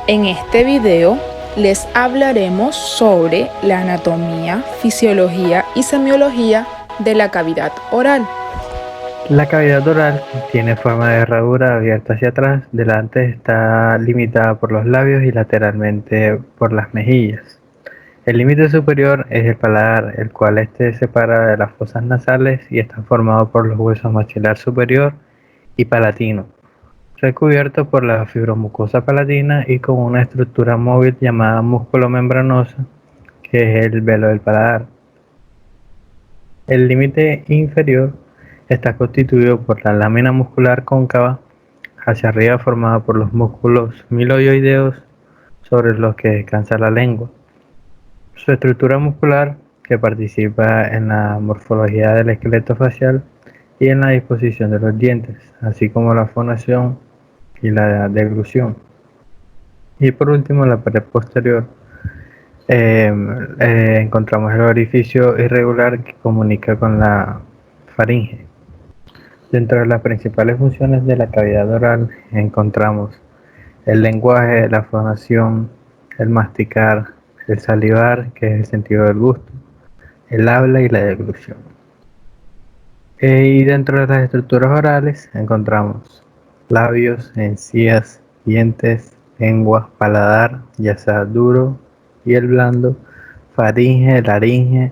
En este video les hablaremos sobre la anatomía, fisiología y semiología de la cavidad oral. La cavidad oral tiene forma de herradura abierta hacia atrás, delante está limitada por los labios y lateralmente por las mejillas. El límite superior es el paladar, el cual separa de las fosas nasales y está formado por los huesos maxilar superior y palatino, recubierto por la fibromucosa palatina y con una estructura móvil llamada músculo membranoso, que es el velo del paladar. El límite inferior está constituido por la lámina muscular cóncava hacia arriba formada por los músculos miloioideos sobre los que descansa la lengua. Su estructura muscular, que participa en la morfología del esqueleto facial y en la disposición de los dientes, así como la fonación y la deglución. Y por último, la pared posterior, encontramos el orificio irregular que comunica con la faringe. Dentro de las principales funciones de la cavidad oral encontramos el lenguaje, la fonación, el masticar, el salivar, que es el sentido del gusto, el habla y la deglución. Y dentro de las estructuras orales encontramos labios, encías, dientes, lengua, paladar, ya sea duro y el blando, faringe, laringe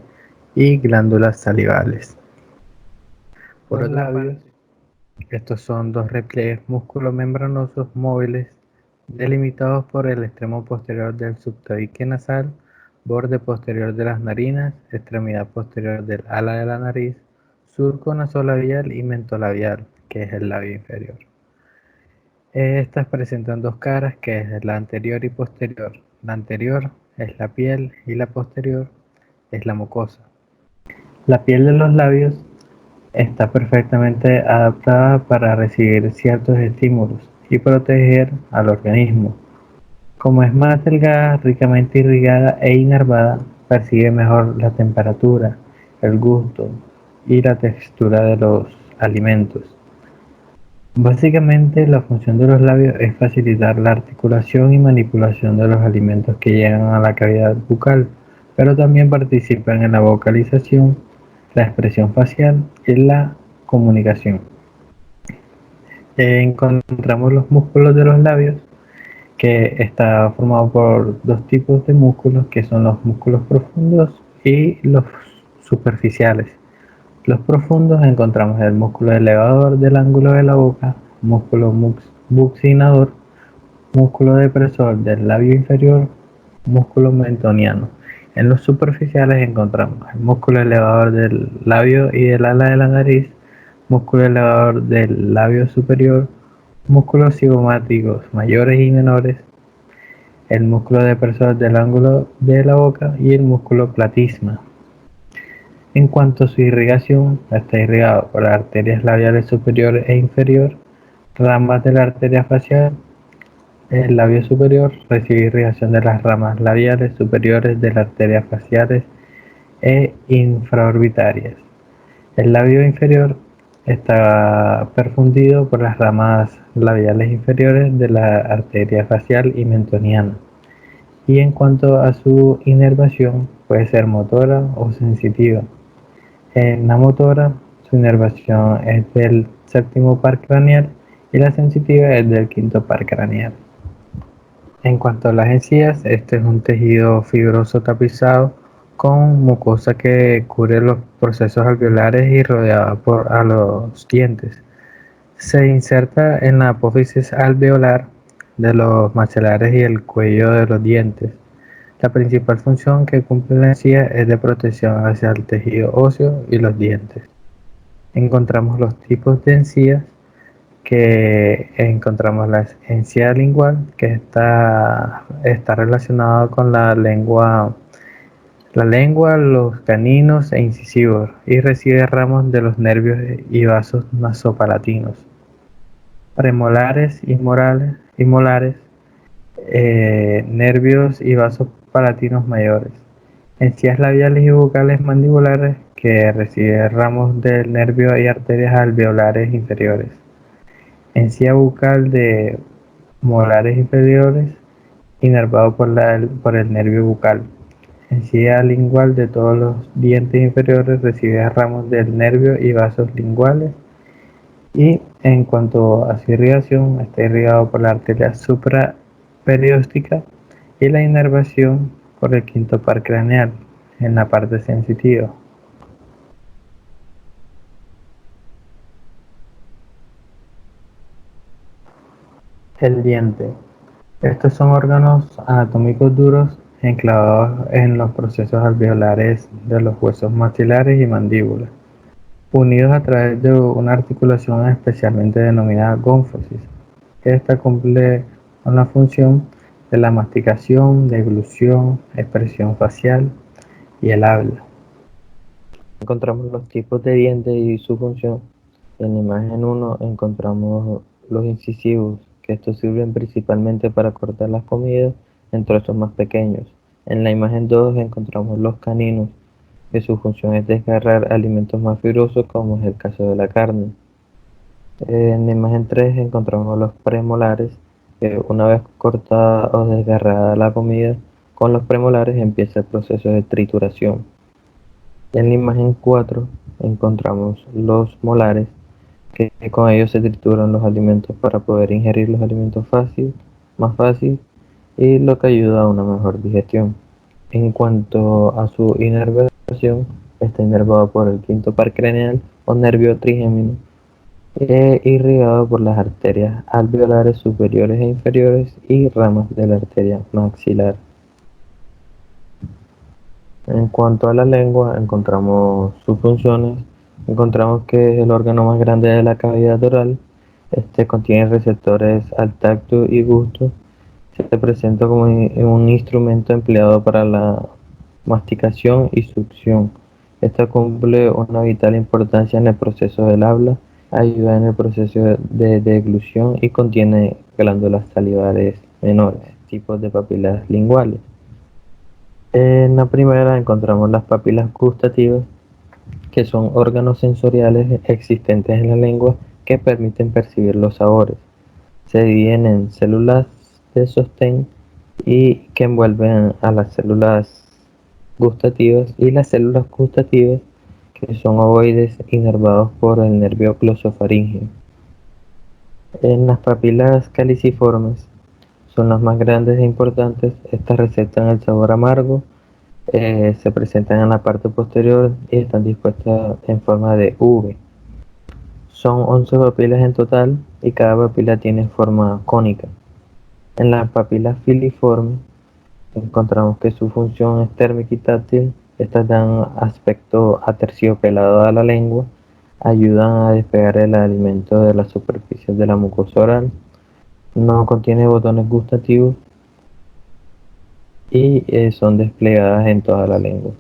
y glándulas salivales. Por otra parte, estos son dos repliegues musculomembranosos móviles delimitados por el extremo posterior del subtabique nasal, borde posterior de las narinas, extremidad posterior del ala de la nariz, surco nasolabial y mentolabial, que es el labio inferior. Estas presentan dos caras, que es la anterior y posterior. La anterior es la piel y la posterior es la mucosa. La piel de los labios está perfectamente adaptada para recibir ciertos estímulos y proteger al organismo. Como es más delgada, ricamente irrigada e inervada, percibe mejor la temperatura, el gusto y la textura de los alimentos. Básicamente, la función de los labios es facilitar la articulación y manipulación de los alimentos que llegan a la cavidad bucal, pero también participan en la vocalización, la expresión facial y la comunicación. Encontramos los músculos de los labios, que está formado por dos tipos de músculos, que son los músculos profundos y los superficiales. Los profundos encontramos el músculo elevador del ángulo de la boca, músculo buccinador, músculo depresor del labio inferior, músculo mentoniano. En los superficiales encontramos el músculo elevador del labio y del ala de la nariz, músculo elevador del labio superior, músculos cigomáticos mayores y menores, el músculo depresor del ángulo de la boca y el músculo platisma. En cuanto a su irrigación, está irrigado por las arterias labiales superior e inferior, ramas de la arteria facial. El labio superior recibe irrigación de las ramas labiales superiores de las arterias faciales e infraorbitarias. El labio inferior está perfundido por las ramas labiales inferiores de la arteria facial y mentoniana. Y en cuanto a su inervación, puede ser motora o sensitiva. En la motora, su inervación es del séptimo par craneal y la sensitiva es del quinto par craneal. En cuanto a las encías, este es un tejido fibroso tapizado con mucosa que cubre los procesos alveolares y rodeada a los dientes. Se inserta en la apófisis alveolar de los maxilares y el cuello de los dientes. La principal función que cumple la encía es de protección hacia el tejido óseo y los dientes. Encontramos los tipos de encías, que encontramos la encía lingual, que está relacionada con la lengua, los caninos e incisivos, y recibe ramos de los nervios y vasos nasopalatinos. Premolares y molares, nervios y vasos palatinos mayores. Encías labiales y bucales mandibulares, que recibe ramos del nervio y arterias alveolares inferiores. Encía bucal de molares inferiores inervado por el nervio bucal. Encía lingual de todos los dientes inferiores recibe ramos del nervio y vasos linguales. Y en cuanto a su irrigación, está irrigado por la arteria supraperióstica y la inervación por el quinto par craneal en la parte sensitiva. El diente. Estos son órganos anatómicos duros enclavados en los procesos alveolares de los huesos maxilares y mandíbula, unidos a través de una articulación especialmente denominada gónfosis. Esta cumple con la función de la masticación, deglución, expresión facial y el habla. Encontramos los tipos de dientes y su función. En la imagen 1 encontramos los incisivos, que estos sirven principalmente para cortar las comidas en trozos más pequeños. En la imagen 2 encontramos los caninos, que su función es desgarrar alimentos más fibrosos, como es el caso de la carne. En la imagen 3 encontramos los premolares, que una vez cortada o desgarrada la comida, con los premolares empieza el proceso de trituración. En la imagen 4 encontramos los molares, que con ellos se trituran los alimentos para poder ingerir los alimentos más fácil, y lo que ayuda a una mejor digestión. En cuanto a su inervación, está inervado por el quinto par craneal o nervio trigémino, irrigado por las arterias alveolares superiores e inferiores y ramas de la arteria maxilar. En cuanto a la lengua, encontramos sus funciones. Encontramos que es el órgano más grande de la cavidad oral. Este contiene receptores al tacto y gusto. Se presenta como un instrumento empleado para la masticación y succión. Esta cumple una vital importancia en el proceso del habla, ayuda en el proceso de deglución y contiene glándulas salivares menores, tipos de papilas linguales. En la primera encontramos las papilas gustativas, que son órganos sensoriales existentes en la lengua que permiten percibir los sabores. Se dividen en células de sostén y que envuelven a las células gustativas, y las células gustativas, que son ovoides inervados por el nervio glosofaríngeo. En las papilas caliciformes son las más grandes e importantes. Estas receptan el sabor amargo, se presentan en la parte posterior y están dispuestas en forma de V. Son 11 papilas en total y cada papila tiene forma cónica. En la papila filiforme encontramos que su función es térmica y táctil. Estas dan aspecto aterciopelado a la lengua, ayudan a despegar el alimento de la superficie de la mucosa oral, no contiene botones gustativos y son desplegadas en toda la lengua.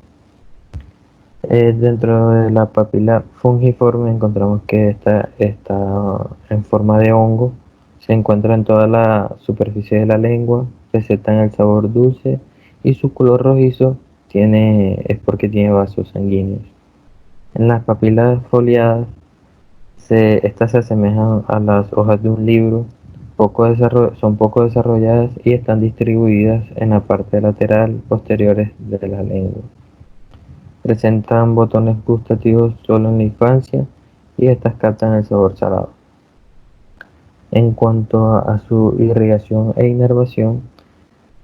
Dentro de la papila fungiforme encontramos que esta está en forma de hongo, se encuentra en toda la superficie de la lengua, presentan el sabor dulce y su color rojizo es porque tiene vasos sanguíneos. En las papilas foliadas, estas se asemejan a las hojas de un libro, son poco desarrolladas y están distribuidas en la parte lateral posteriores de la lengua. Presentan botones gustativos solo en la infancia y estas captan el sabor salado. En cuanto a su irrigación e inervación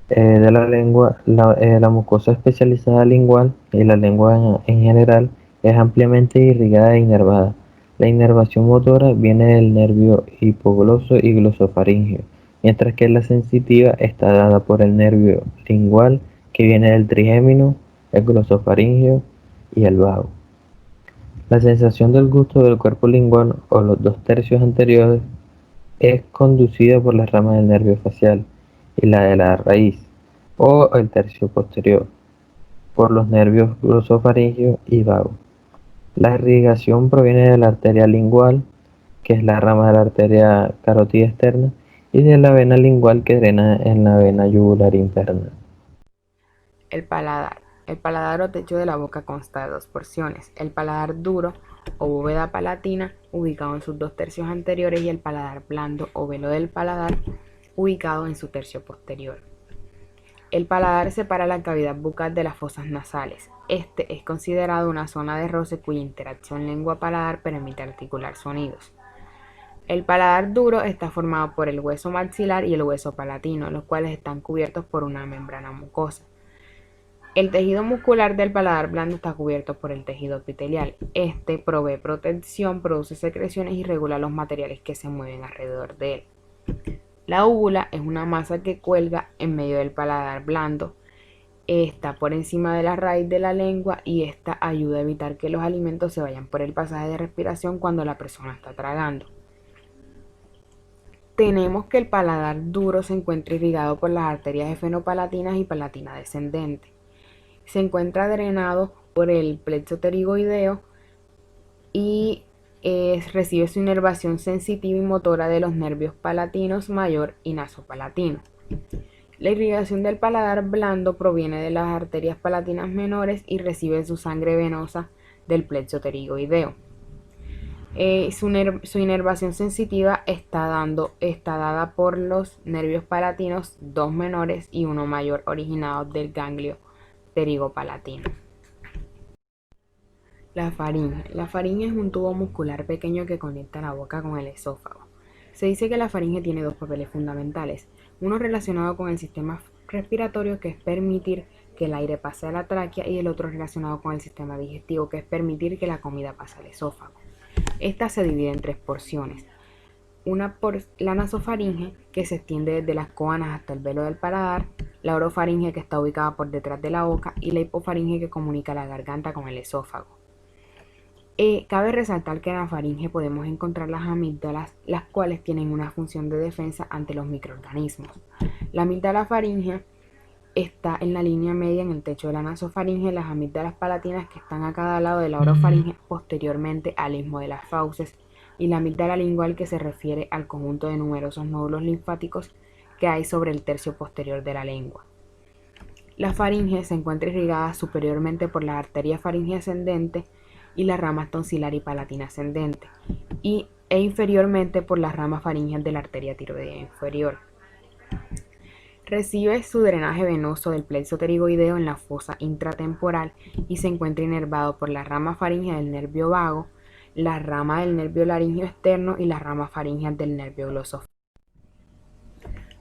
de la lengua, la mucosa especializada lingual y la lengua en general es ampliamente irrigada e inervada. La inervación motora viene del nervio hipogloso y glosofaríngeo, mientras que la sensitiva está dada por el nervio lingual, que viene del trigémino, el glosofaríngeo y el vago. La sensación del gusto del cuerpo lingual, o los 2/3 anteriores, es conducida por las ramas del nervio facial, y la de la raíz, o el tercio posterior, por los nervios glosofaríngeo y vago. La irrigación proviene de la arteria lingual, que es la rama de la arteria carótida externa, y de la vena lingual, que drena en la vena yugular interna. El paladar. El paladar o techo de la boca consta de dos porciones: el paladar duro o bóveda palatina, ubicado en sus 2/3 anteriores, y el paladar blando o velo del paladar, ubicado en su tercio posterior. El paladar separa la cavidad bucal de las fosas nasales. Este es considerado una zona de roce cuya interacción lengua-paladar permite articular sonidos. El paladar duro está formado por el hueso maxilar y el hueso palatino, los cuales están cubiertos por una membrana mucosa. El tejido muscular del paladar blando está cubierto por el tejido epitelial. Este provee protección, produce secreciones y regula los materiales que se mueven alrededor de él. La úvula es una masa que cuelga en medio del paladar blando. Está por encima de la raíz de la lengua y esta ayuda a evitar que los alimentos se vayan por el pasaje de respiración cuando la persona está tragando. Tenemos que el paladar duro se encuentra irrigado por las arterias esfenopalatinas y palatina descendente. Se encuentra drenado por el plexo pterigoideo y recibe su inervación sensitiva y motora de los nervios palatinos mayor y nasopalatino. La irrigación del paladar blando proviene de las arterias palatinas menores y recibe su sangre venosa del plexo pterigoideo. Su inervación sensitiva está dada por los nervios palatinos, dos menores y uno mayor, originados del ganglio pterigopalatino. La faringe. La faringe es un tubo muscular pequeño que conecta la boca con el esófago. Se dice que la faringe tiene dos papeles fundamentales, uno relacionado con el sistema respiratorio, que es permitir que el aire pase a la tráquea, y el otro relacionado con el sistema digestivo, que es permitir que la comida pase al esófago. Esta se divide en tres porciones. Una por la nasofaringe, que se extiende desde las coanas hasta el velo del paladar, la orofaringe, que está ubicada por detrás de la boca, y la hipofaringe, que comunica la garganta con el esófago. Cabe resaltar que en la faringe podemos encontrar las amígdalas, las cuales tienen una función de defensa ante los microorganismos. La amígdala faringe está en la línea media en el techo de la nasofaringe, las amígdalas palatinas que están a cada lado de la orofaringe posteriormente al istmo de las fauces, y la amígdala lingual, que se refiere al conjunto de numerosos nódulos linfáticos que hay sobre el tercio posterior de la lengua. La faringe se encuentra irrigada superiormente por la arteria faringe ascendente y las ramas tonsilar y palatina ascendente, e inferiormente por las ramas faringeas de la arteria tiroidea inferior. Recibe su drenaje venoso del plexo pterigoideo en la fosa intratemporal y se encuentra inervado por la rama faríngea del nervio vago, la rama del nervio laríngeo externo y las ramas faríngeas del nervio glosofágico.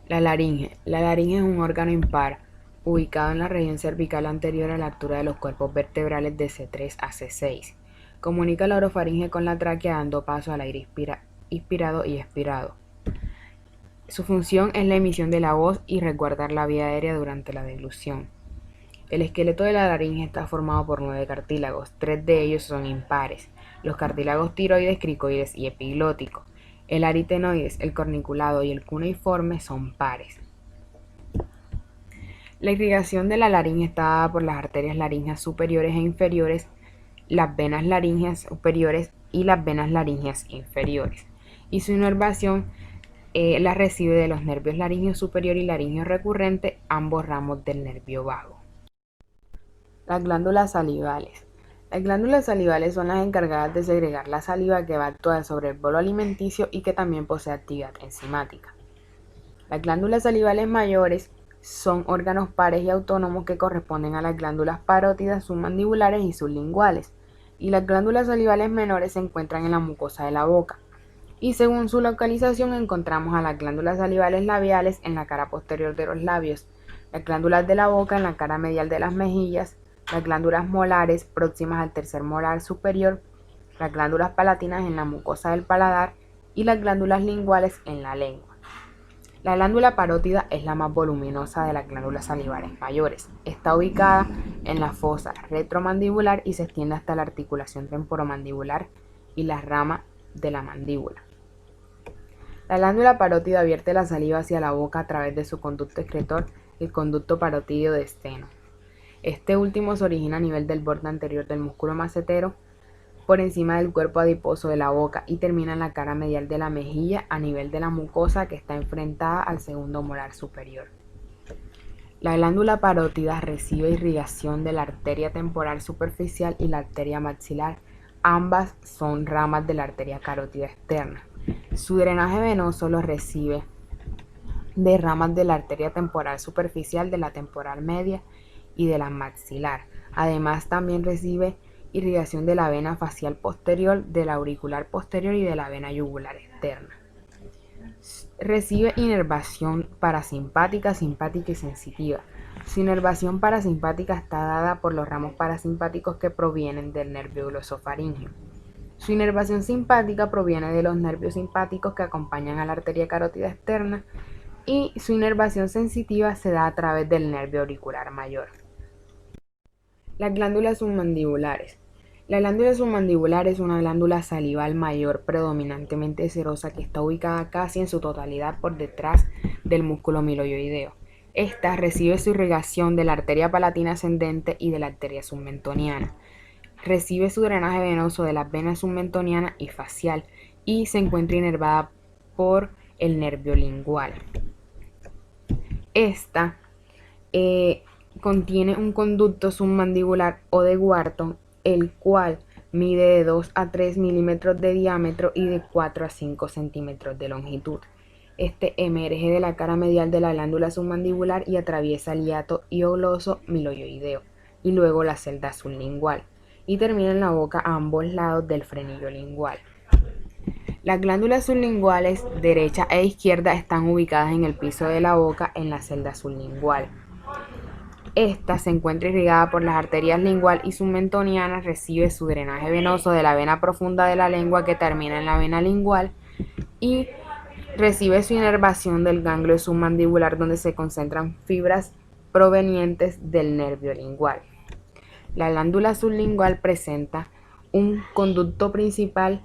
La laringe. La laringe es un órgano impar, ubicado en la región cervical anterior a la altura de los cuerpos vertebrales de C3 a C6. Comunica la orofaringe con la tráquea, dando paso al aire inspirado y expirado. Su función es la emisión de la voz y resguardar la vía aérea durante la deglución. El esqueleto de la laringe está formado por 9 cartílagos, 3 de ellos son impares, los cartílagos tiroides, cricoides y epiglótico. El aritenoides, el corniculado y el cuneiforme son pares. La irrigación de la laringe está dada por las arterias laringeas superiores e inferiores, las venas laringeas superiores y las venas laringeas inferiores, y su inervación la recibe de los nervios laríngeo superior y laríngeo recurrente, ambos ramos del nervio vago. Las glándulas salivales. Las glándulas salivales son las encargadas de segregar la saliva, que va a actuar sobre el bolo alimenticio y que también posee actividad enzimática. Las glándulas salivales mayores son órganos pares y autónomos que corresponden a las glándulas parótidas, submandibulares y sublinguales, y las glándulas salivales menores se encuentran en la mucosa de la boca. Y según su localización encontramos a las glándulas salivales labiales en la cara posterior de los labios, las glándulas de la boca en la cara medial de las mejillas, las glándulas molares próximas al tercer molar superior, las glándulas palatinas en la mucosa del paladar y las glándulas linguales en la lengua. La glándula parótida es la más voluminosa de las glándulas salivales mayores. Está ubicada en la fosa retromandibular y se extiende hasta la articulación temporomandibular y la rama de la mandíbula. La glándula parótida vierte la saliva hacia la boca a través de su conducto excretor, el conducto parotídeo de Steno. Este último se origina a nivel del borde anterior del músculo macetero, por encima del cuerpo adiposo de la boca, y termina en la cara medial de la mejilla a nivel de la mucosa que está enfrentada al segundo molar superior. La glándula parótida recibe irrigación de la arteria temporal superficial y la arteria maxilar. Ambas son ramas de la arteria carótida externa. Su drenaje venoso lo recibe de ramas de la arteria temporal superficial, de la temporal media y de la maxilar. Además, también recibe irrigación de la vena facial posterior, de la auricular posterior y de la vena yugular externa. Recibe inervación parasimpática, simpática y sensitiva. Su inervación parasimpática está dada por los ramos parasimpáticos que provienen del nervio glosofaríngeo. Su inervación simpática proviene de los nervios simpáticos que acompañan a la arteria carótida externa, y su inervación sensitiva se da a través del nervio auricular mayor. Las glándulas submandibulares. La glándula submandibular es una glándula salival mayor predominantemente serosa que está ubicada casi en su totalidad por detrás del músculo miloioideo. Esta recibe su irrigación de la arteria palatina ascendente y de la arteria submentoniana. Recibe su drenaje venoso de las venas submentoniana y facial, y se encuentra inervada por el nervio lingual. Esta contiene un conducto submandibular o de Wharton, el cual mide de 2 a 3 milímetros de diámetro y de 4 a 5 centímetros de longitud. Este emerge de la cara medial de la glándula submandibular y atraviesa el hiato hiogloso miloioideo y luego la celda sublingual, y termina en la boca a ambos lados del frenillo lingual. Las glándulas sublinguales derecha e izquierda están ubicadas en el piso de la boca en la celda sublingual. Esta se encuentra irrigada por las arterias lingual y submentoniana, recibe su drenaje venoso de la vena profunda de la lengua que termina en la vena lingual, y recibe su inervación del ganglio submandibular donde se concentran fibras provenientes del nervio lingual. La glándula sublingual presenta un conducto principal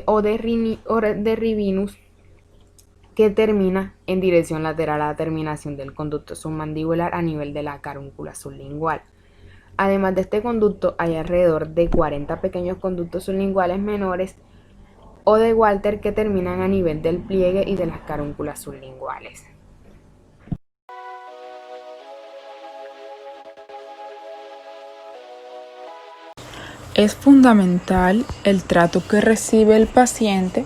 o de Rivinus que termina en dirección lateral a la terminación del conducto submandibular a nivel de la carúncula sublingual. Además de este conducto, hay alrededor de 40 pequeños conductos sublinguales menores o de Walter que terminan a nivel del pliegue y de las carúnculas sublinguales. Es fundamental el trato que recibe el paciente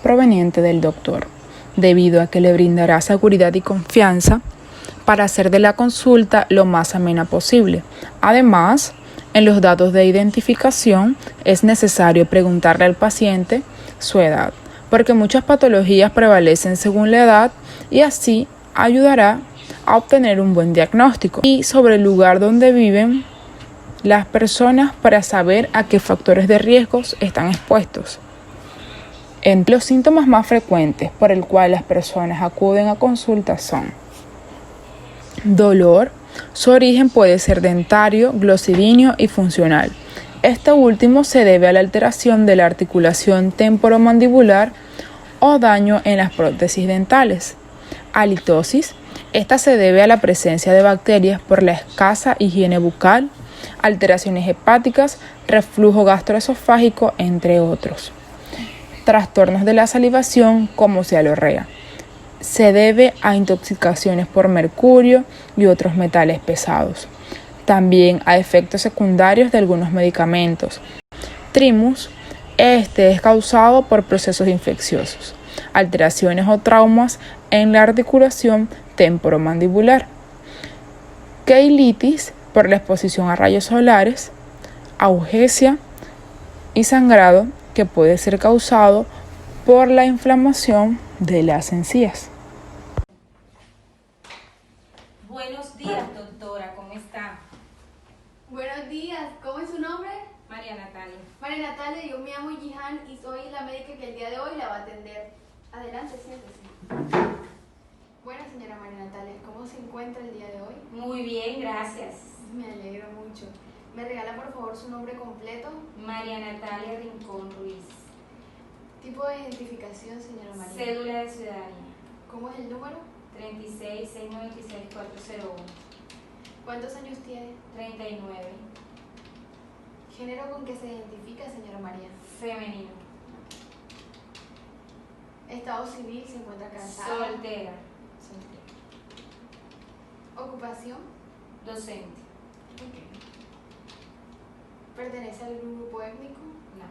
proveniente del doctor, debido a que le brindará seguridad y confianza para hacer de la consulta lo más amena posible. Además, en los datos de identificación es necesario preguntarle al paciente su edad, porque muchas patologías prevalecen según la edad, y así ayudará a obtener un buen diagnóstico, y sobre el lugar donde viven las personas para saber a qué factores de riesgos están expuestos. Los síntomas más frecuentes por el cual las personas acuden a consulta son dolor. Su origen puede ser dentario, glosidinio y funcional. Este último se debe a la alteración de la articulación temporomandibular o daño en las prótesis dentales. Halitosis. Esta se debe a la presencia de bacterias por la escasa higiene bucal, alteraciones hepáticas, reflujo gastroesofágico, entre otros. Trastornos de la salivación como cialorrea. Se debe a intoxicaciones por mercurio y otros metales pesados. También a efectos secundarios de algunos medicamentos. Trimus. Este es causado por procesos infecciosos, alteraciones o traumas en la articulación temporomandibular. Keilitis por la exposición a rayos solares. Augesia y sangrado que puede ser causado por la inflamación de las encías. Buenos días, doctora, ¿cómo está? Buenos días, ¿cómo es su nombre? María Natalia. María Natalia, yo me llamo Jihan y soy la médica que el día de hoy la va a atender. Adelante, siéntese. Bueno, señora María Natalia, ¿cómo se encuentra el día de hoy? Muy bien, gracias. Me alegro mucho. ¿Me regala por favor su nombre completo? María Natalia Rincón Ruiz. Tipo de identificación, señora María. Cédula de ciudadanía. ¿Cómo es el número? 36 696 401. ¿Cuántos años tiene? 39. ¿Género con que se identifica, señora María? Femenino. ¿Estado civil? ¿Se encuentra casada? Soltera. Soltera. ¿Ocupación? Docente. Ok. ¿Pertenece al grupo étnico? No.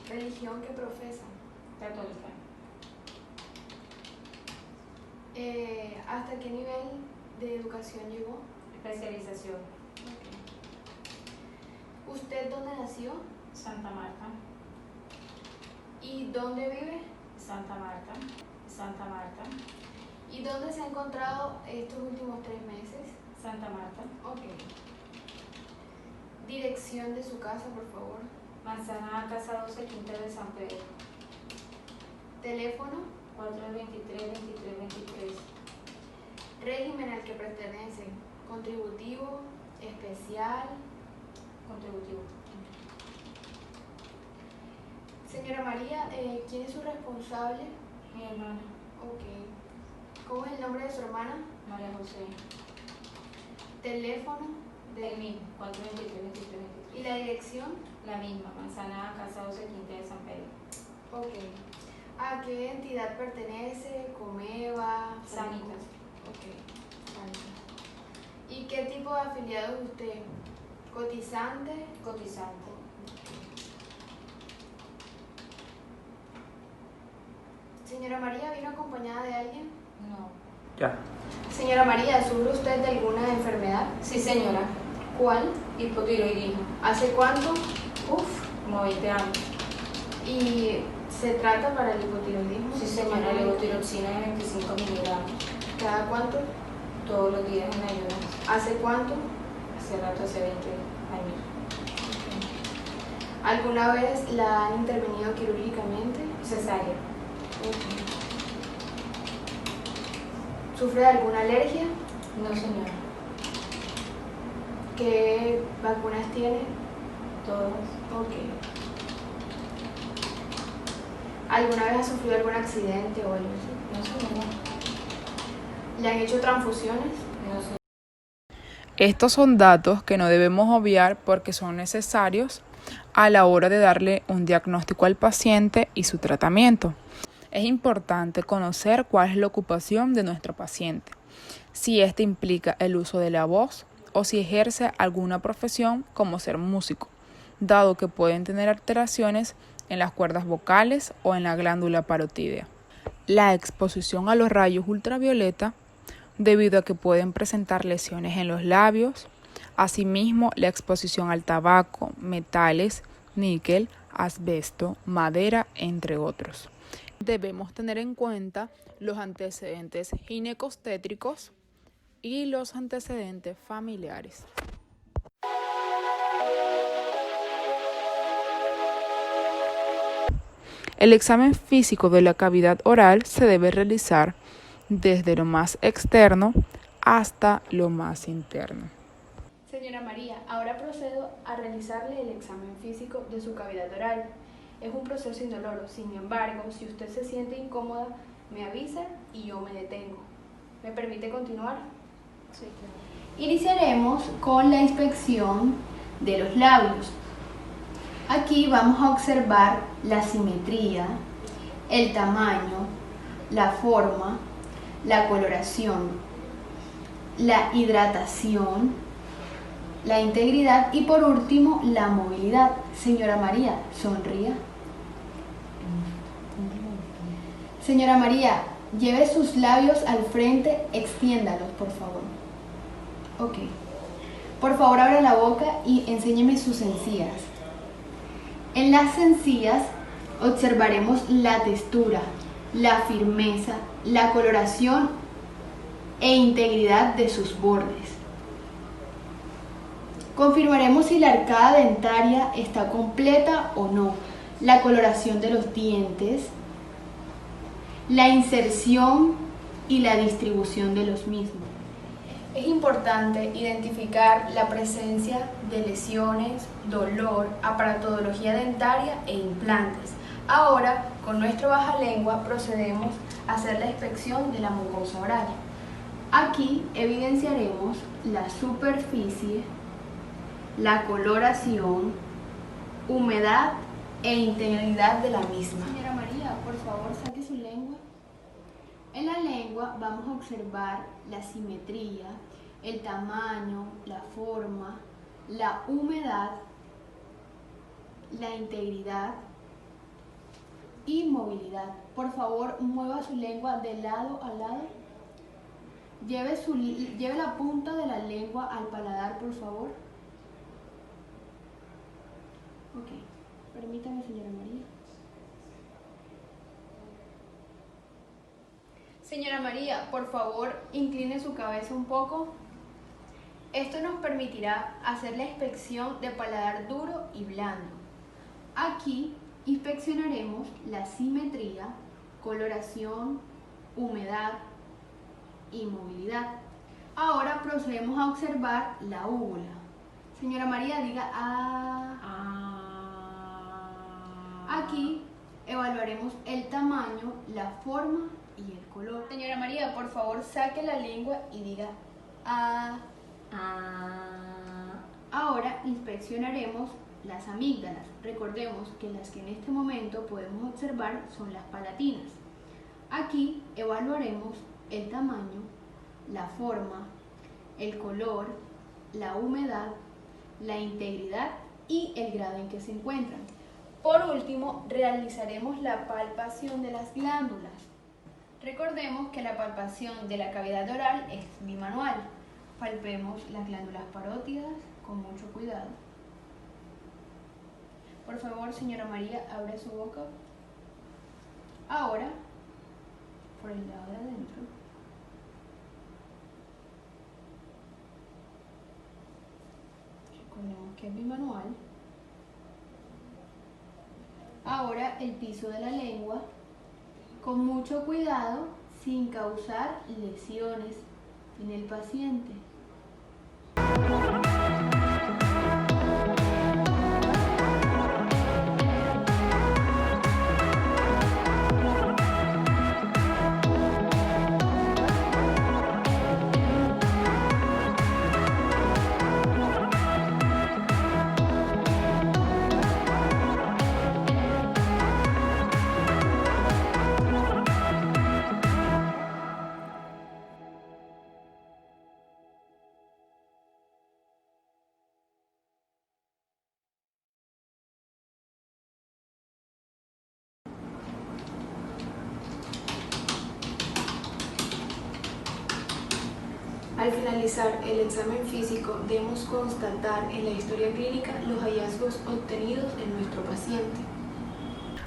¿Religión que profesa? Católica. ¿Hasta qué nivel de educación llegó? Especialización. Ok. ¿Usted dónde nació? Santa Marta. ¿Y dónde vive? Santa Marta. Santa Marta. ¿Y dónde se ha encontrado estos últimos 3 meses? Santa Marta. Ok. Dirección de su casa, por favor. Manzana Casa 12, Quinta de San Pedro. Teléfono. 423-23-23. Régimen al que pertenece. Contributivo, especial. Contributivo. Señora María, ¿quién es su responsable? Mi hermana. Ok. ¿Cómo es el nombre de su hermana? María José. Teléfono. El mismo. 423-23-23. ¿Y la dirección? La misma. Manzana Casa 12, Quinta de San Pedro. Ok. ¿A qué entidad pertenece? ¿Comeva? Sanitas. Ok. Sanitas. ¿Y qué tipo de afiliado es usted? ¿Cotizante? Cotizante. Señora María, ¿vino acompañada de alguien? No. Ya. Señora María, ¿sufre usted de alguna enfermedad? Sí, señora. ¿Cuál? Hipotiroidismo. ¿Hace cuánto? Como 20 años. ¿Y se trata para el hipotiroidismo? Sí, señora. Levotiroxina de 25 miligramos. ¿Cada cuánto? Todos los días en ayunas. ¿Hace cuánto? Hace rato, hace 20 años. ¿Alguna vez la han intervenido quirúrgicamente? Cesárea. ¿Sufre de alguna alergia? No, señora. ¿Qué vacunas tiene? Todas. Ok. ¿Alguna vez ha sufrido algún accidente o algo así? No, señora. ¿Le han hecho transfusiones? No, señora. Estos son datos que no debemos obviar porque son necesarios a la hora de darle un diagnóstico al paciente y su tratamiento. Es importante conocer cuál es la ocupación de nuestro paciente, si éste implica el uso de la voz o si ejerce alguna profesión como ser músico, dado que pueden tener alteraciones en las cuerdas vocales o en la glándula parotídea. La exposición a los rayos ultravioleta, debido a que pueden presentar lesiones en los labios, asimismo la exposición al tabaco, metales, níquel, asbesto, madera, entre otros. Debemos tener en cuenta los antecedentes ginecostétricos y los antecedentes familiares. El examen físico de la cavidad oral se debe realizar desde lo más externo hasta lo más interno. Señora María, ahora procedo a realizarle el examen físico de su cavidad oral. Es un proceso indoloro, sin embargo, si usted se siente incómoda, me avisa y yo me detengo. ¿Me permite continuar? Sí, claro. Iniciaremos con la inspección de los labios. Aquí vamos a observar la simetría, el tamaño, la forma, la coloración, la hidratación, la integridad y por último la movilidad. Señora María, sonría. Señora María, lleve sus labios al frente, extiéndalos, por favor. Ok. Por favor, abra la boca y enséñeme sus encías. En las encías observaremos la textura, la firmeza, la coloración e integridad de sus bordes. Confirmaremos si la arcada dentaria está completa o no, la coloración de los dientes, la inserción y la distribución de los mismos. Es importante identificar la presencia de lesiones, dolor, aparatología dentaria e implantes. Ahora, con nuestro bajalengua, procedemos a hacer la inspección de la mucosa oral. Aquí evidenciaremos la superficie, la coloración, humedad e integridad de la misma. Señora María, por favor, saque su lengua. En la lengua vamos a observar la simetría, el tamaño, la forma, la humedad, la integridad y movilidad. Por favor, mueva su lengua de lado a lado. Lleve la punta de la lengua al paladar, por favor. Ok, permítame, señora María. Señora María, por favor, incline su cabeza un poco. Esto nos permitirá hacer la inspección de paladar duro y blando. Aquí inspeccionaremos la simetría, coloración, humedad y movilidad. Ahora procedemos a observar la úvula. Señora María, diga A. Aquí evaluaremos el tamaño, la forma y el color. Señora María, por favor, saque la lengua y diga A. Ahora inspeccionaremos las amígdalas. Recordemos que las que en este momento podemos observar son las palatinas. Aquí evaluaremos el tamaño, la forma, el color, la humedad, la integridad y el grado en que se encuentran. Por último, realizaremos la palpación de las glándulas. Recordemos que la palpación de la cavidad oral es bimanual. Palpemos las glándulas parótidas con mucho cuidado. Por favor, señora María, abre su boca. Ahora, por el lado de adentro. Recordemos que es bimanual. Ahora el piso de la lengua, con mucho cuidado, sin causar lesiones en el paciente. Al finalizar el examen físico, debemos constatar en la historia clínica los hallazgos obtenidos en nuestro paciente.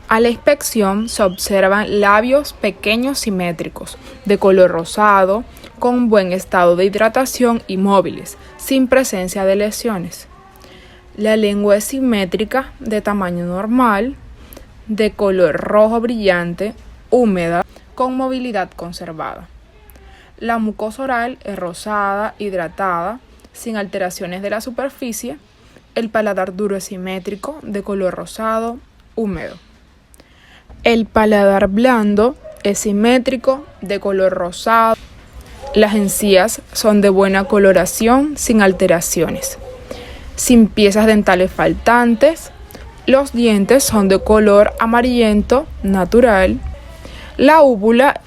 A la inspección se observan labios pequeños simétricos, de color rosado, con buen estado de hidratación y móviles, sin presencia de lesiones. La lengua es simétrica, de tamaño normal, de color rojo brillante, húmeda, con movilidad conservada. La mucosa oral es rosada, hidratada, sin alteraciones de la superficie. El paladar duro es simétrico, de color rosado, húmedo. El paladar blando es simétrico, de color rosado. Las encías son de buena coloración, sin alteraciones. Sin piezas dentales faltantes. Los dientes son de color amarillento natural. La úvula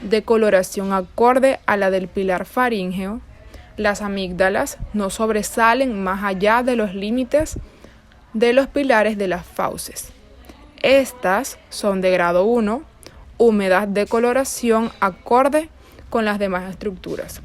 de coloración acorde a la del pilar faríngeo. Las amígdalas no sobresalen más allá de los límites de los pilares de las fauces. Estas son de grado 1, humedad de coloración acorde con las demás estructuras.